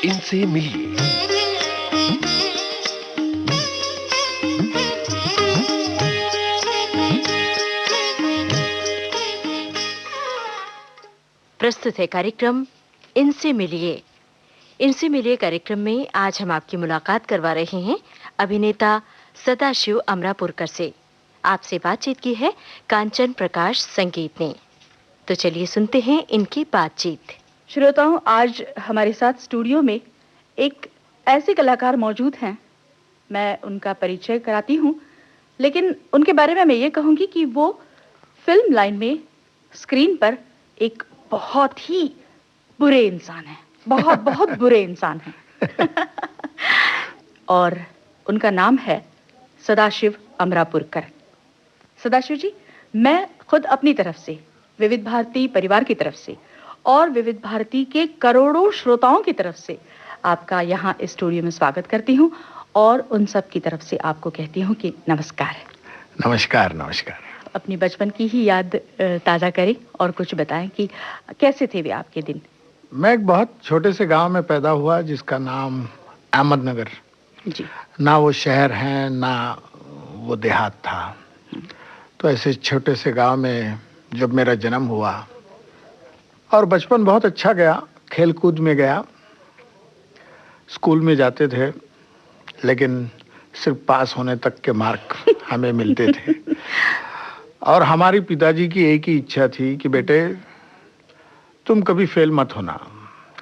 इनसे मिलिए। प्रस्तुत है कार्यक्रम इनसे मिलिए। इनसे मिलिए कार्यक्रम में आज हम आपकी मुलाकात करवा रहे हैं अभिनेता सदाशिव अमरापुरकर से। आपसे बातचीत की है कांचन प्रकाश संगीत ने। तो चलिए सुनते हैं इनकी बातचीत। श्रोताओं, आज हमारे साथ स्टूडियो में एक ऐसे कलाकार मौजूद हैं, मैं उनका परिचय कराती हूँ, लेकिन उनके बारे में मैं ये कहूँगी कि वो फिल्म लाइन में, स्क्रीन पर एक बहुत ही बुरे इंसान हैं, बहुत बहुत बुरे इंसान हैं। और उनका नाम है सदाशिव अमरापुरकर। सदाशिव जी, मैं खुद अपनी तरफ से, विविध भारती परिवार की तरफ से और विविध भारती के करोड़ों श्रोताओं की तरफ से आपका यहाँ स्टूडियो में स्वागत करती हूँ और उन सब की तरफ से आपको कहती हूँ कि नमस्कार। नमस्कार। नमस्कार। अपनी बचपन की ही याद ताज़ा करें और कुछ बताएं कि कैसे थे वे आपके दिन। मैं एक बहुत छोटे से गांव में पैदा हुआ जिसका नाम अहमदनगर जी। ना वो शहर है ना वो देहात था। तो ऐसे छोटे से गांव में जब मेरा जन्म हुआ और बचपन बहुत अच्छा गया, खेल कूद में गया, स्कूल में जाते थे लेकिन सिर्फ पास होने तक के मार्क हमें मिलते थे। और हमारी पिताजी की एक ही इच्छा थी कि बेटे तुम कभी फेल मत होना,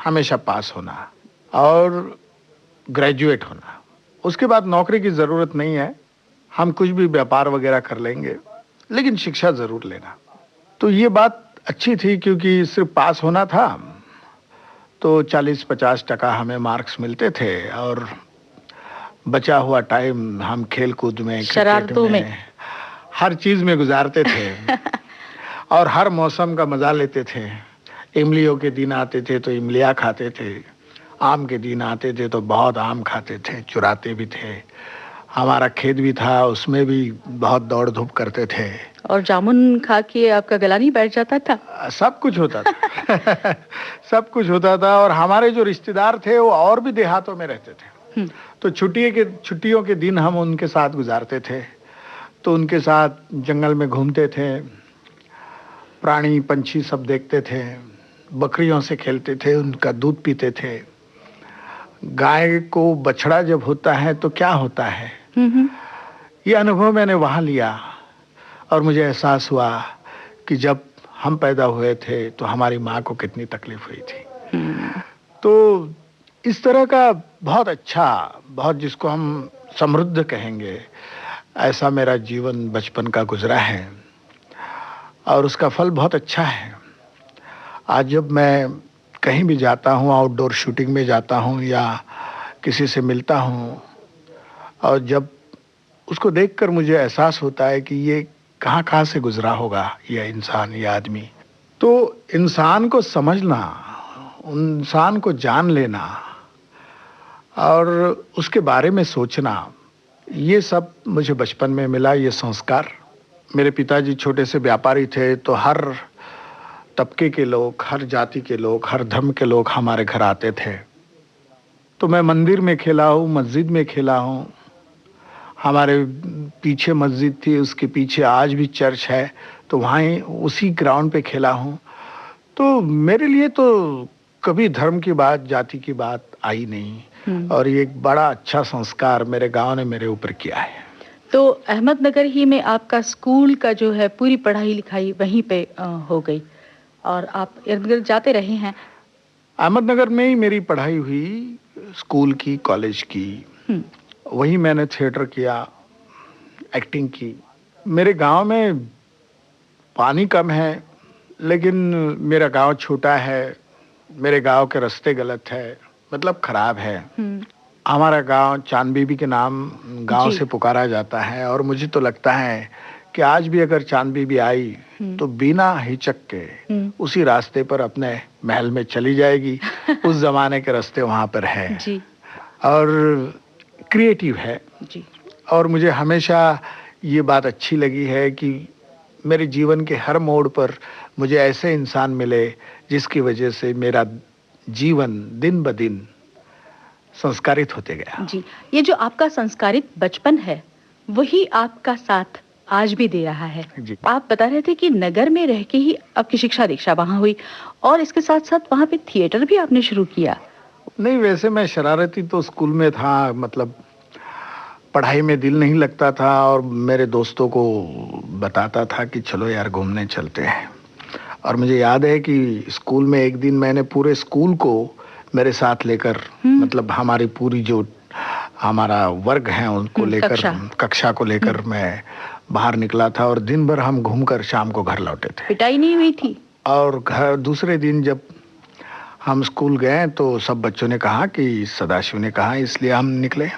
हमेशा पास होना और ग्रेजुएट होना। उसके बाद नौकरी की ज़रूरत नहीं है, हम कुछ भी व्यापार वगैरह कर लेंगे, लेकिन शिक्षा ज़रूर लेना। तो ये बात अच्छी थी क्योंकि सिर्फ पास होना था तो 40-50% हमें मार्क्स मिलते थे और बचा हुआ टाइम हम खेल कूद में, शरारतों में, हर चीज़ में गुजारते थे और हर मौसम का मज़ा लेते थे। इमलियों के दिन आते थे तो इमलियाँ खाते थे, आम के दिन आते थे तो बहुत आम खाते थे, चुराते भी थे। हमारा खेत भी था, उसमें भी बहुत दौड़ धूप करते थे। और जामुन खा के आपका गला नहीं बैठ जाता था? सब कुछ होता था। सब कुछ होता था। और हमारे जो रिश्तेदार थे वो और भी देहातों में रहते थे, तो छुट्टियों के दिन हम उनके साथ गुजारते थे। तो उनके साथ जंगल में घूमते थे, प्राणी पंछी सब देखते थे, बकरियों से खेलते थे, उनका दूध पीते थे। गाय को बछड़ा जब होता है तो क्या होता है, ये अनुभव मैंने वहाँ लिया और मुझे एहसास हुआ कि जब हम पैदा हुए थे तो हमारी माँ को कितनी तकलीफ हुई थी। तो इस तरह का बहुत अच्छा, बहुत जिसको हम समृद्ध कहेंगे, ऐसा मेरा जीवन बचपन का गुजरा है और उसका फल बहुत अच्छा है। आज जब मैं कहीं भी जाता हूँ, आउटडोर शूटिंग में जाता हूँ या किसी से मिलता हूँ और जब उसको देखकर मुझे एहसास होता है कि ये कहाँ कहाँ से गुजरा होगा ये इंसान, ये आदमी, तो इंसान को समझना, इंसान को जान लेना और उसके बारे में सोचना, ये सब मुझे बचपन में मिला, ये संस्कार। मेरे पिताजी छोटे से व्यापारी थे तो हर तबके के लोग, हर जाति के लोग, हर धर्म के लोग हमारे घर आते थे। तो मैं मंदिर में खेला हूँ, मस्जिद में खेला हूँ। हमारे पीछे मस्जिद थी, उसके पीछे आज भी चर्च है, तो वहीं उसी ग्राउंड पे खेला हूँ। तो मेरे लिए तो कभी धर्म की बात, जाति की बात आई नहीं और ये एक बड़ा अच्छा संस्कार मेरे गांव ने मेरे ऊपर किया है। तो अहमदनगर ही में आपका स्कूल का जो है पूरी पढ़ाई लिखाई वहीं पे हो गई और आप इर्द गिर्द जाते रहे हैं? अहमदनगर में ही मेरी पढ़ाई हुई, स्कूल की, कॉलेज की। वहीं मैंने थिएटर किया, एक्टिंग की। मेरे गांव में पानी कम है लेकिन मेरा गांव छोटा है, मेरे गांव के रास्ते गलत है, मतलब खराब है। हमारा गांव चांद बीबी के नाम गांव से पुकारा जाता है और मुझे तो लगता है कि आज भी अगर चांद बीबी आई तो बिना हिचक के उसी रास्ते पर अपने महल में चली जाएगी। उस जमाने के रास्ते वहां पर है जी। और क्रिएटिव है जी। और मुझे हमेशा ये बात अच्छी लगी है कि मेरे जीवन के हर मोड़ पर मुझे ऐसे इंसान मिले जिसकी वजह से मेरा जीवन दिन ब दिन संस्कारित होते गया। जी, ये जो आपका संस्कारित बचपन है, वही आपका साथ आज भी दे रहा है। जी। आप बता रहे थे कि नगर में रह के ही आपकी शिक्षा दीक्षा वहाँ हुई और इसके साथ-साथ वहाँ पे थिएटर भी आपने शुरू किया। नहीं, वैसे मैं शरारती तो स्कूल में था, मतलब पढ़ाई में दिल नहीं लगता था और मेरे दोस्तों को बताता था कि चलो यार घूमने चलते हैं। और मुझे याद है कि स्कूल में एक दिन मैंने पूरे स्कूल को मेरे साथ लेकर, मतलब हमारी पूरी जो हमारा वर्ग है उनको लेकर, कक्षा को लेकर मैं बाहर निकला था और दिन भर हम घूमकर शाम को घर लौटे थे। पिटाई नहीं हुई थी? और घर दूसरे दिन जब हम स्कूल गए तो सब बच्चों ने कहा कि सदाशिव ने कहा, इसलिए हम निकले।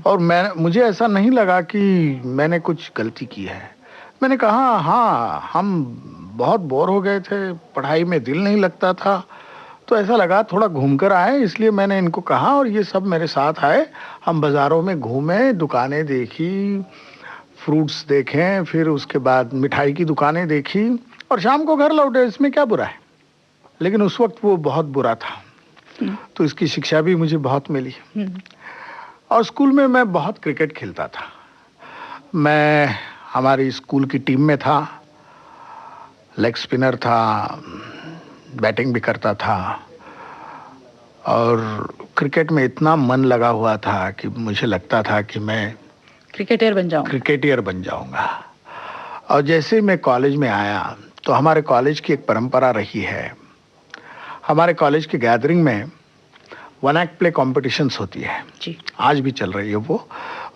और मुझे ऐसा नहीं लगा कि मैंने कुछ गलती की है। मैंने कहा हाँ, हम बहुत बोर हो गए थे, पढ़ाई में दिल नहीं लगता था, तो ऐसा लगा थोड़ा घूमकर आए, इसलिए मैंने इनको कहा और ये सब मेरे साथ आए। हम बाजारों में घूमे, दुकानें देखी, फ्रूट्स देखें, फिर उसके बाद मिठाई की दुकानें देखी और शाम को घर लौटे। इसमें क्या बुरा है? लेकिन उस वक्त वो बहुत बुरा था, तो इसकी शिक्षा भी मुझे बहुत मिली। और स्कूल में मैं बहुत क्रिकेट खेलता था। मैं हमारी स्कूल की टीम में था, लेग स्पिनर था, बैटिंग भी करता था और क्रिकेट में इतना मन लगा हुआ था कि मुझे लगता था कि मैं क्रिकेटियर बन जाऊंगा। और जैसे मैं कॉलेज में आया तो हमारे कॉलेज की एक परंपरा रही है, हमारे कॉलेज की गैदरिंग में वन एक्ट प्ले कॉम्पिटिशन्स होती है जी। आज भी चल रही है वो,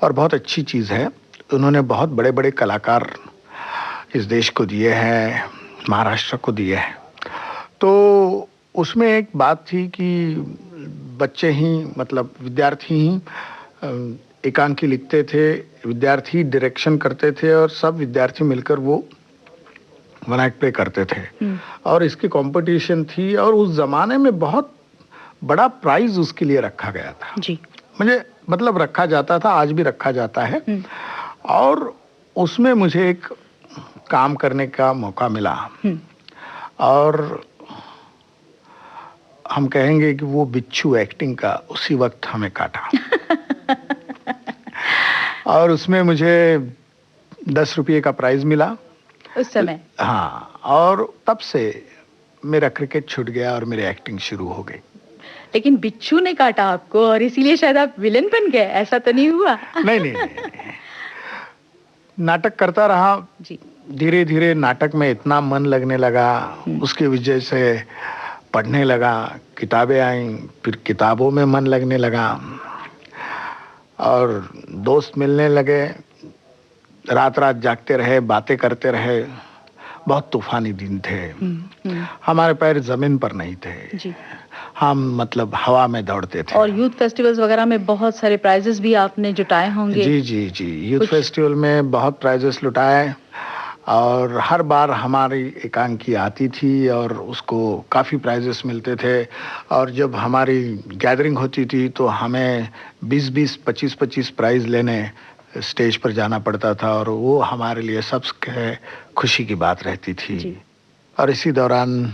और बहुत अच्छी चीज़ है। उन्होंने बहुत बड़े बड़े कलाकार इस देश को दिए हैं, महाराष्ट्र को दिए हैं। तो उसमें एक बात थी कि बच्चे ही, मतलब विद्यार्थी ही एकांकी लिखते थे, विद्यार्थी डायरेक्शन करते थे और सब विद्यार्थी मिलकर वो वन एक्ट प्ले करते थे। और इसकी कंपटीशन थी और उस जमाने में बहुत बड़ा प्राइज उसके लिए रखा गया था जी। मुझे, मतलब रखा जाता था, आज भी रखा जाता है। और उसमें मुझे एक काम करने का मौका मिला और हम कहेंगे कि वो बिच्छू एक्टिंग का उसी वक्त हमें काटा। और उसमें मुझे 10 रुपये का प्राइज मिला उस समय। हाँ, और तब से मेरा क्रिकेट छूट गया और मेरी एक्टिंग शुरू हो गई। लेकिन बिच्छू ने काटा आपको और इसीलिए शायद आप विलेन बन गए, ऐसा तो नहीं हुआ? नहीं। नाटक करता रहा जी। धीरे धीरे नाटक में इतना मन लगने लगा, उसकी वजह से पढ़ने लगा, किताबें आईं, फिर किताबों में मन लगने लगा और दोस्त मिलने लगे, रात रात जागते रहे, बातें करते रहे। बहुत तूफानी दिन थे। हमारे पैर जमीन पर नहीं थे जी। हम मतलब हवा में दौड़ते थे। और यूथ फेस्टिवल्स वगैरह में बहुत सारे प्राइजेस भी आपने जुटाए होंगे? जी, यूथ फेस्टिवल में बहुत प्राइजेस लुटाए और हर बार हमारी एकांकी आती थी और उसको काफ़ी प्राइजेस मिलते थे। और जब हमारी गैदरिंग होती थी तो हमें 20-20, 25-25 प्राइज लेने स्टेज पर जाना पड़ता था और वो हमारे लिए सबसे खुशी की बात रहती थी। और इसी दौरान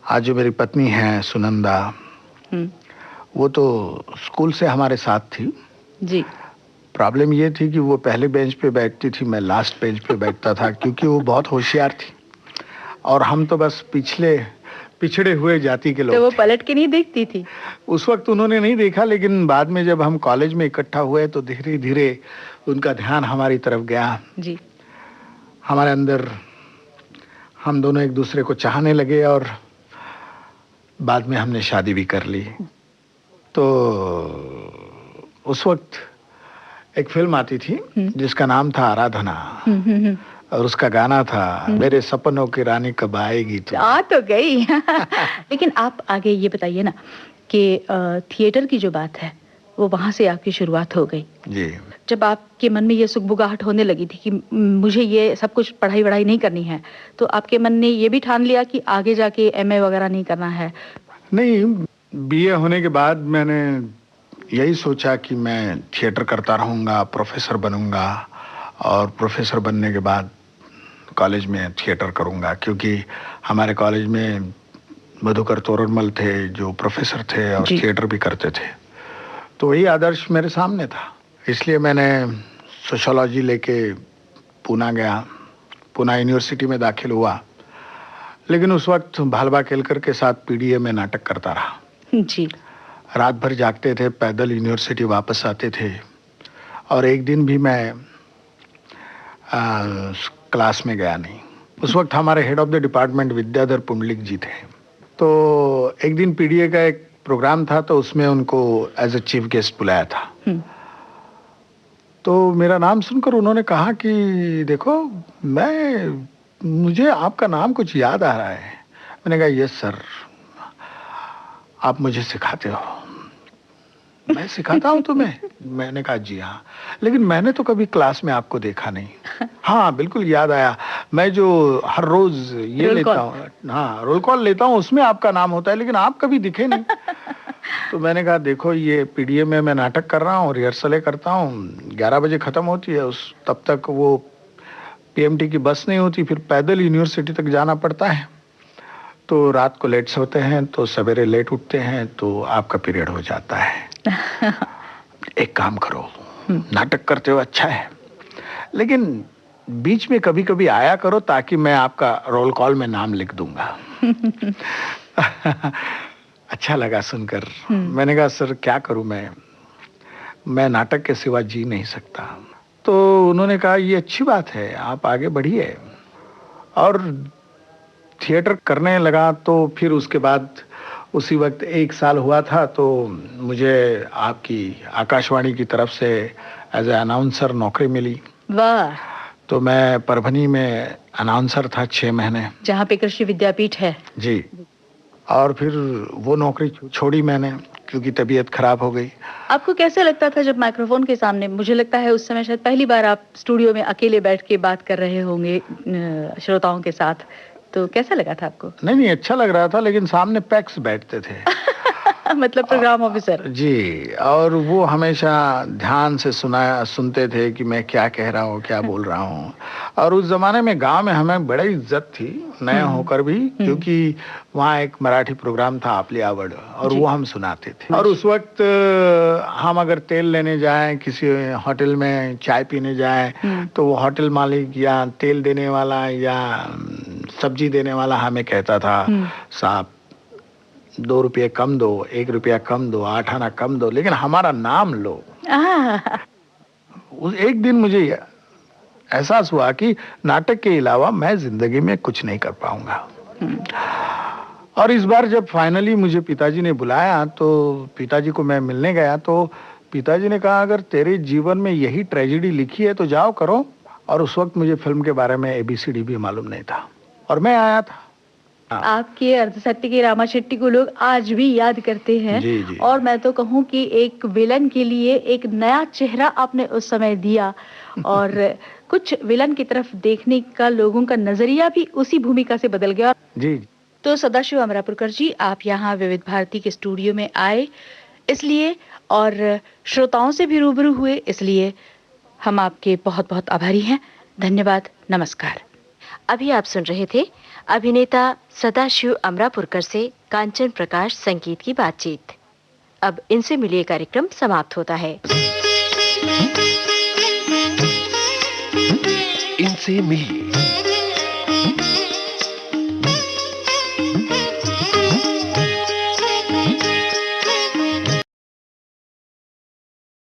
आज जो मेरी पत्नी है सुनंदा, वो तो स्कूल से हमारे साथ थी जी। प्रॉब्लम ये थी कि वो पहले बेंच पे बैठती थी, मैं लास्ट बेंच पे बैठता था क्योंकि वो बहुत होशियार थी और हम तो बस पिछड़े हुए जाति के लोग तो वो थे। पलट के नहीं देखती थी? उस वक्त उन्होंने नहीं देखा, लेकिन बाद में जब हम कॉलेज में इकट्ठा हुए तो धीरे धीरे उनका ध्यान हमारी तरफ गया जी। हमारे अंदर हम दोनों एक दूसरे को चाहने लगे और बाद में हमने शादी भी कर ली। तो उस वक्त एक फिल्म आती थी जिसका नाम था आराधना और उसका गाना था मेरे सपनों की रानी कब आएगी तू। आ तो गई। लेकिन आप आगे ये बताइए ना कि थिएटर की जो बात है वो वहां से आपकी शुरुआत हो गई जी। जब आपके मन में ये सुगबुगाहट होने लगी थी कि मुझे ये सब कुछ पढ़ाई वढ़ाई नहीं करनी है, तो आपके मन ने ये भी ठान लिया कि आगे जाके एमए वगैरह नहीं करना है? नहीं, बीए होने के बाद मैंने यही सोचा कि मैं थिएटर करता रहूँगा, प्रोफेसर बनूंगा और प्रोफेसर बनने के बाद कॉलेज में थिएटर करूँगा, क्योंकि हमारे कॉलेज में मधुकर तोरनमल थे जो प्रोफेसर थे और जी। थिएटर भी करते थे। तो वही आदर्श मेरे सामने था, इसलिए मैंने सोशियोलॉजी लेके पूना गया, पूना यूनिवर्सिटी में दाखिल हुआ। लेकिन उस वक्त भालबा केलकर के साथ पीडीए में नाटक करता रहा। जी। रात भर जागते थे, पैदल यूनिवर्सिटी वापस आते थे। और एक दिन भी मैं क्लास में गया नहीं। उस वक्त हमारे head of the department Vidyadhar Pundlik ji थे। तो एक दिन पीडीए का एक प्रोग्राम था, तो उसमें उनको एज ए चीफ गेस्ट बुलाया था। तो मेरा नाम सुनकर उन्होंने कहा कि देखो, मुझे आपका नाम कुछ याद आ रहा है। मैंने कहा यस सर, आप मुझे सिखाते हो। मैं सिखाता हूं तुम्हें? मैंने कहा जी हाँ, लेकिन मैंने तो कभी क्लास में आपको देखा नहीं। हाँ बिल्कुल याद आया, मैं जो हर रोज ये लेता हूँ, हाँ रोल कॉल लेता हूँ, उसमें आपका नाम होता है, लेकिन आप कभी दिखे नहीं। तो मैंने कहा देखो, ये पीडीए में मैं नाटक कर रहा हूँ, रिहर्सलें करता हूँ, 11 बजे खत्म होती है, तब तक वो पीएमटी की बस नहीं होती, फिर पैदल यूनिवर्सिटी तक जाना पड़ता है। तो रात को लेट सोते हैं, तो सवेरे लेट उठते हैं, तो आपका पीरियड हो जाता है। एक काम करो, नाटक करते हो अच्छा है, लेकिन बीच में कभी कभी आया करो, ताकि मैं आपका रोल कॉल में नाम लिख दूंगा। अच्छा लगा सुनकर। मैंने कहा सर क्या करूं, मैं नाटक के सिवा जी नहीं सकता। तो उन्होंने कहा ये अच्छी बात है, आप आगे बढ़िए। और थिएटर करने लगा। तो फिर उसके बाद उसी वक्त 1 साल हुआ था, तो मुझे आपकी आकाशवाणी की तरफ से एज ए अनाउंसर नौकरी मिली। वाह। तो मैं परभनी में अनाउंसर था 6 महीने, जहाँ पे कृषि विद्यापीठ है। जी। और फिर वो नौकरी छोड़ी मैंने, क्योंकि तबीयत खराब हो गई। आपको कैसे लगता था जब माइक्रोफोन के सामने? मुझे लगता है उस समय शायद पहली बार आप स्टूडियो में अकेले बैठ के बात कर रहे होंगे श्रोताओं के साथ, तो कैसा लगा था आपको? नहीं अच्छा लग रहा था, लेकिन सामने पैक्स बैठते थे। मतलब प्रोग्राम ऑफिसर। जी, और वो हमेशा ध्यान से सुनते थे कि मैं क्या कह रहा हूँ, क्या बोल रहा हूँ। और उस जमाने में गांव में हमें बड़ी इज्जत थी, नया होकर भी, क्योंकि वहाँ एक मराठी प्रोग्राम था आपली आवड़, और वो हम सुनाते थे। और उस वक्त हम अगर तेल लेने जाएं, किसी होटल में चाय पीने जाएं, तो वो होटल मालिक या तेल देने वाला या सब्जी देने वाला हमें कहता था, साहब 2 रुपये कम दो, 1 रुपया कम दो, 8 आना कम दो, लेकिन हमारा नाम लो। एक दिन मुझे एहसास हुआ कि नाटक के अलावा मैं जिंदगी में कुछ नहीं कर पाऊंगा। और इस बार जब फाइनली मुझे पिताजी ने बुलाया, तो पिताजी को मैं मिलने गया, तो पिताजी ने कहा अगर तेरे जीवन में यही ट्रेजेडी लिखी है तो जाओ करो। और उस वक्त मुझे फिल्म के बारे में ABCD भी मालूम नहीं था, और मैं आया था। आपके अर्धसत्य के रामा शेट्टी को लोग आज भी याद करते हैं। जी, जी। और मैं तो कहूँ कि एक विलन के लिए एक नया चेहरा आपने उस समय दिया, और कुछ विलन की तरफ देखने का लोगों का नजरिया भी उसी भूमिका से बदल गया। जी। तो सदाशिव अमरापुरकर जी, आप यहाँ विविध भारती के स्टूडियो में आए इसलिए, और श्रोताओं से भी रूबरू हुए, इसलिए हम आपके बहुत बहुत आभारी हैं। धन्यवाद, नमस्कार। अभी आप सुन रहे थे अभिनेता सदाशिव अमरापुरकर से कांचन प्रकाश संगीत की बातचीत। अब इनसे मिलिए कार्यक्रम समाप्त होता है। इनसे मिलिए